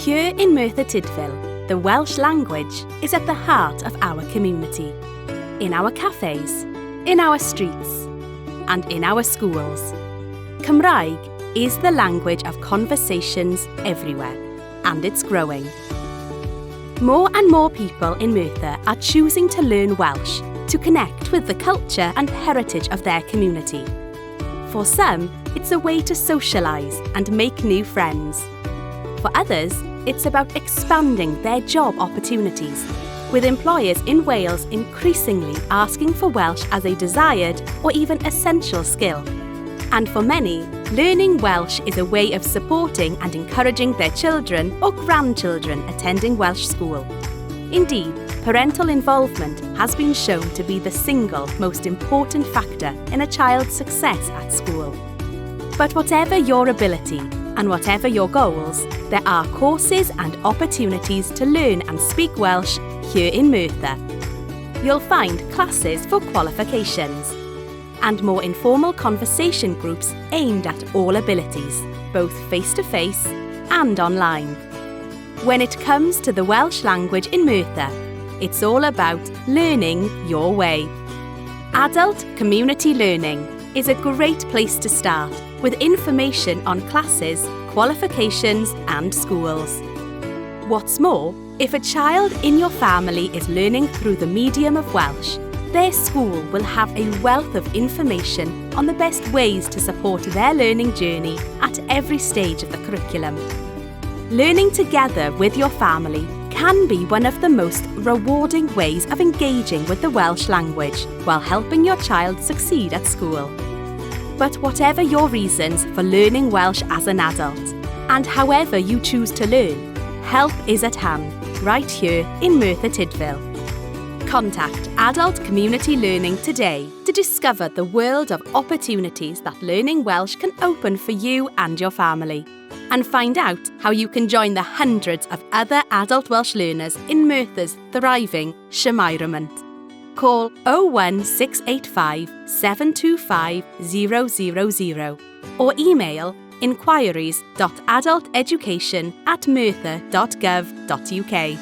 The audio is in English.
Here in Merthyr Tydfil, the Welsh language is at the heart of our community. In our cafes, in our streets, and in our schools. Cymraeg is the language of conversations everywhere, and it's growing. More and more people in Merthyr are choosing to learn Welsh to connect with the culture and heritage of their community. For some, it's a way to socialise and make new friends. For others, it's about expanding their job opportunities, with employers in Wales increasingly asking for Welsh as a desired or even essential skill. And for many, learning Welsh is a way of supporting and encouraging their children or grandchildren attending Welsh school. Indeed, parental involvement has been shown to be the single most important factor in a child's success at school. But whatever your ability and whatever your goals, there are courses and opportunities to learn and speak Welsh here in Merthyr. You'll find classes for qualifications and more informal conversation groups aimed at all abilities, both face-to-face and online. When it comes to the Welsh language in Merthyr, it's all about learning your way. Adult Community Learning is a great place to start with information on classes, qualifications and schools. What's more, if a child in your family is learning through the medium of Welsh, their school will have a wealth of information on the best ways to support their learning journey at every stage of the curriculum. Learning together with your family can be one of the most rewarding ways of engaging with the Welsh language while helping your child succeed at school. But whatever your reasons for learning Welsh as an adult, and however you choose to learn, help is at hand, right here in Merthyr Tydfil. Contact Adult Community Learning today to discover the world of opportunities that learning Welsh can open for you and your family, and find out how you can join the hundreds of other adult Welsh learners in Merthyr's thriving environment. Call 01685 725 000 or email inquiries.adulteducation@merthyr.gov.uk.